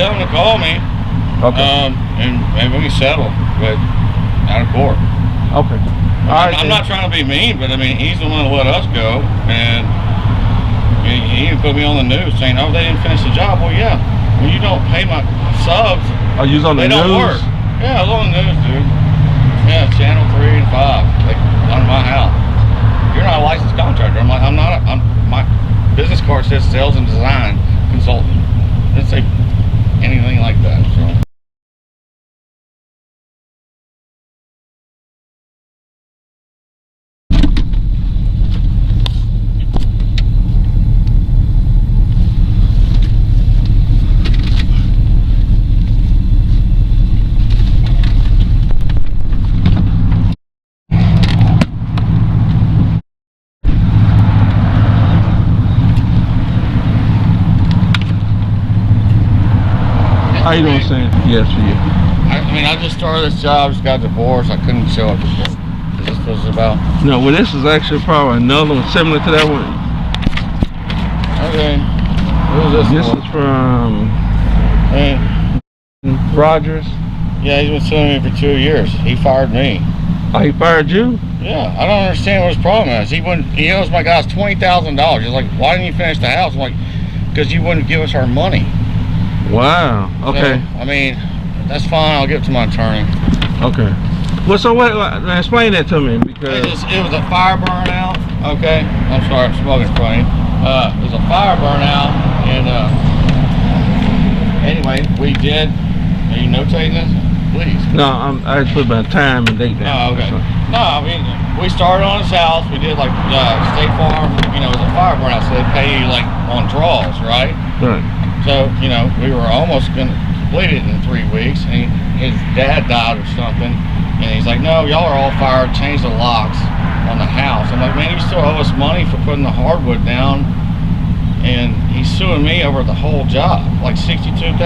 tell him to call me. Okay. And maybe we can settle, but out of court. Okay. I'm not trying to be mean, but I mean, he's the one that let us go, and he even put me on the news saying, "Oh, they didn't finish the job." Well, yeah. When you don't pay my subs, are you on the news? They don't work. Yeah, I was on the news, dude. Yeah, Channel 3 and 5, like on my house. You're not a licensed contractor. I'm like, I'm not. My business card says sales and design consultant. It doesn't say anything like that. So. How you doing, Sam? Yes, for you. I mean, I just started this job, just got divorced. I couldn't show up to work. Is this what it's about? No, well, this is actually probably another one similar to that one. Okay. Who's this? This is from Rogers. Yeah, he's been suing me for 2 years. He fired me. Oh, he fired you? Yeah, I don't understand what his problem is. He owes my guys $20,000. He's like, why didn't you finish the house? I'm like, because you wouldn't give us our money. Wow. Okay. So, I mean, that's fine. I'll give it to my attorney. Okay. Well, so what? Explain that to me, because it was a fire burnout. Okay. I'm sorry, I'm smoking funny. It was a fire burnout, and anyway, we did. Are you notating this? Please. No, I just put my time and date down. Oh, okay. No, I mean, we started on his house. We did like State Farm. You know, it was a fire burnout, so they pay you like on draws, right? Right. So, you know, we were almost going to complete it in 3 weeks, and his dad died or something, and he's like, no, y'all are all fired, change the locks on the house. I'm like, man, you still owe us money for putting the hardwood down, and he's suing me over the whole job, like $62,000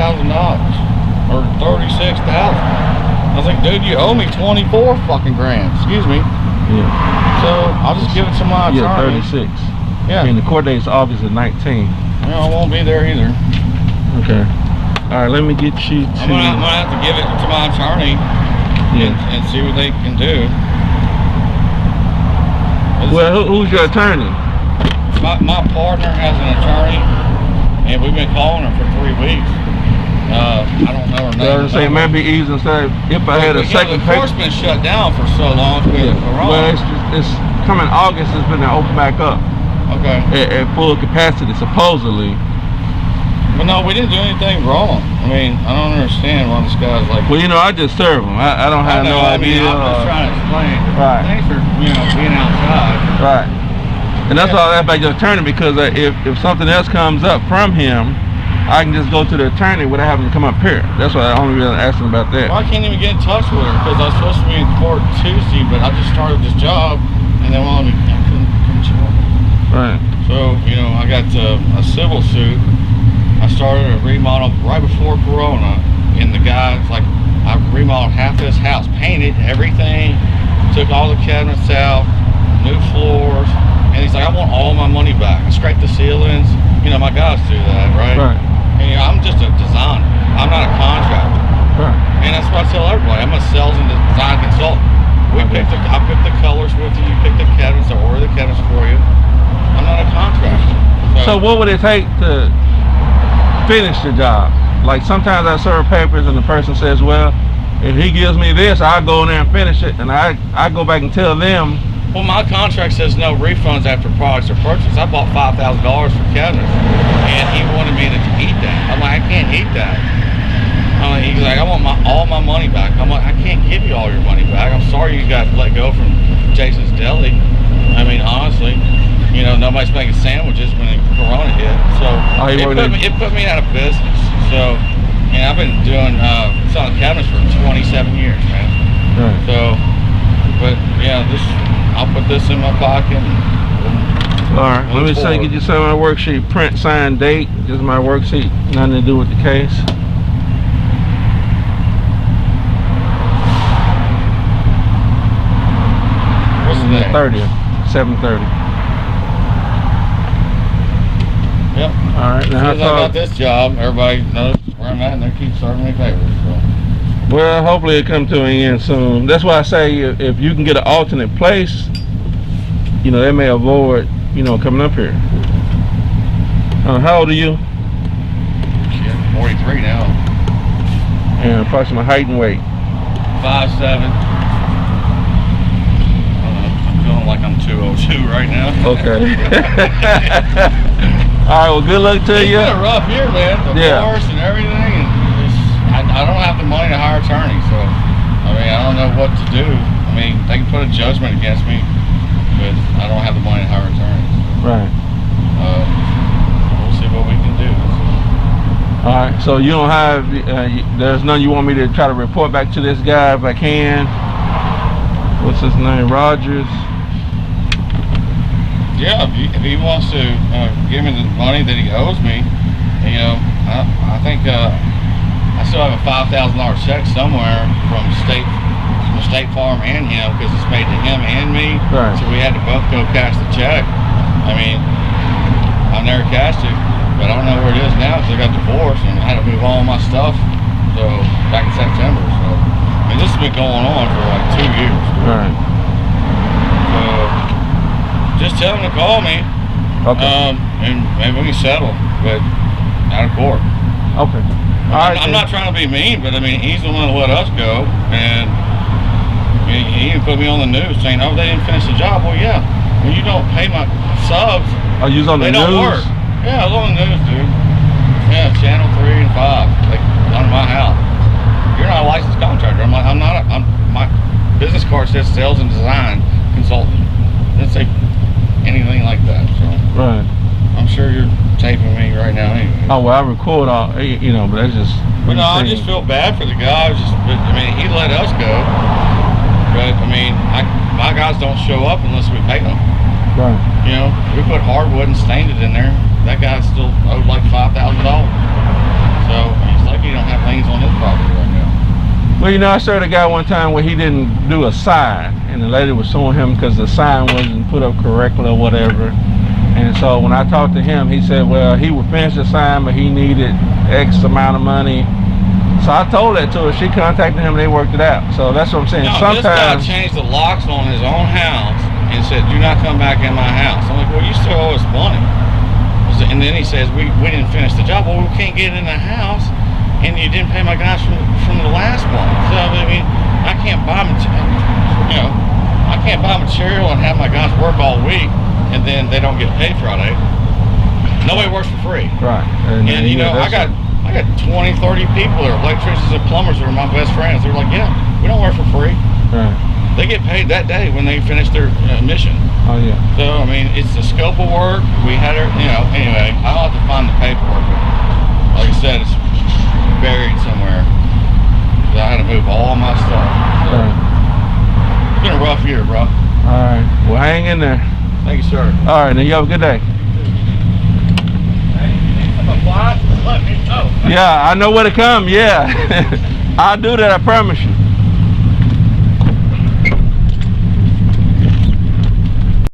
or $36,000. I was like, dude, you owe me 24 fucking grand, excuse me. Yeah. So, I'll just give it to my attorney. Yeah, 36. Yeah. And the court date's August of 19. No, I won't be there either. Okay. All right, let me get you to... I'm gonna have to give it to my attorney and see what they can do. Well, who's your attorney? My partner has an attorney, and we've been calling her for 3 weeks. I don't know her name. I was saying, it might be easy instead if I had a second paper. The court's been shut down for so long because of Corona. Well, it's coming August, it's been open back up. Okay. At full capacity, supposedly. But no, we didn't do anything wrong. I mean, I don't understand why this guy's like... Well, you know, I just serve him. I don't have no idea. I'm just trying to explain. Right. Thanks for, being outside. Right. And that's all I ask about your attorney, because if something else comes up from him, I can just go to the attorney without having to come up here. That's why I only really asking about that. Well, I can't even get in touch with her because I was supposed to be in court Tuesday, but I just started this job, and then I couldn't show up. Right. So, I got a civil suit. I started a remodel right before Corona, and the guy's like, I remodeled half this house, painted everything, took all the cabinets out, new floors, and he's like, I want all my money back. I scraped the ceilings. My guys do that, right? Right. And I'm just a designer. I'm not a contractor. Right. And that's what I tell everybody. I'm a sales and design consultant. I pick the colors with you. You pick the cabinets. I order the cabinets for you. I'm not a contractor. So what would it take to finish the job? Like sometimes I serve papers and the person says, well, if he gives me this, I'll go in there and finish it, and I go back and tell them. Well, my contract says no refunds after products are purchased. I bought $5,000 for cabinets, and he wanted me to eat that. I'm like, I can't eat that. He's like, I want all my money back. I'm like, I can't give you all your money back. I'm sorry you got let go from Jason's Deli. I mean, honestly, nobody's making sandwiches when Corona hit. So it put me out of business. So, and I've been doing selling cabinets for 27 years, man. Right. So, but yeah, I'll put this in my pocket. All right, let me get you some of my worksheet, print, sign, date. Just my worksheet, nothing to do with the case. What's the day? 30th, 7:30. Yep. All right, now as soon as I got this job, everybody knows where I'm at, and they keep serving me papers. So. Well, hopefully it come to an end soon. That's why I say if you can get an alternate place, you know, they may avoid, you know, coming up here. How old are you? Shit, 43 now. And approximate height and weight. 5'7". I'm feeling like I'm 202 right now. Okay. All right. Well, good luck to you. It's been a rough year, man. Divorce and everything, and I don't have the money to hire attorneys, so I mean I don't know what to do. I mean they can put a judgment against me, but I don't have the money to hire attorneys. Right. We'll see what we can do. All right. So you don't have there's none you want me to try to report back to this guy if I can. What's his name? Rogers. Yeah, if he wants to give me the money that he owes me, you know, I think I still have a $5,000 check somewhere from State Farm and him because it's made to him and me. Right. So we had to both go cash the check. I mean, I never cashed it, but I don't know where it is now because I got divorced and I had to move all my stuff. So back in September. So I mean, this has been going on for like 2 years. Right. So just tell him to call me. Okay. And maybe we can settle, but out of court. Okay. All right, I'm not trying to be mean, but I mean, he's the one that let us go, and he even put me on the news saying, "Oh, they didn't finish the job." Well, yeah. When you don't pay my subs, oh, you was on the they news? don't work. Yeah, I was on the news, dude. Yeah, Channel 3 and 5, like on my house. You're not a licensed contractor. I'm like, I'm not. My business card says sales and design consultant. It doesn't say anything like that. So. Right. I'm sure you're taping me right now anyway. Oh, well, I record all, you know, but that's just... But no, I just feel bad for the guy. I mean, he let us go. But, I mean, my guys don't show up unless we pay them. Right. You know, we put hardwood and stained it in there. That guy still owed like $5,000. So, it's like he don't have liens on his property right now. Well, you know, I saw a guy one time where he didn't do a sign, and the lady was suing him because the sign wasn't put up correctly or whatever. And so when I talked to him, he said, well, he would finish the sign, but he needed X amount of money. So I told that to her. She contacted him, and they worked it out. So that's what I'm saying. No, sometimes this guy changed the locks on his own house and said, do not come back in my house. I'm like, well, you still owe us money. And then he says, we didn't finish the job. Well, we can't get in the house, and you didn't pay my guys from the last one. So, I mean, I can't buy material, you know, I can't buy material and have my guys work all week, and then they don't get paid Friday. Nobody works for free. Right. And you know, I got 20, 30 people that are electricians and plumbers that are my best friends. They're like, yeah, we don't work for free. Right. They get paid that day when they finish their mission. Oh, yeah. So, I mean, it's the scope of work. We had it, you know, anyway, I'll have to find the paperwork. But like I said, it's buried somewhere. So I had to move all my stuff. So, Right. It's been a rough year, bro. All right. Well, hang in there. Thank you, sir. All right. Now, you have a good day. Let me know. Yeah, I know where to come. Yeah. I'll do that. I promise you.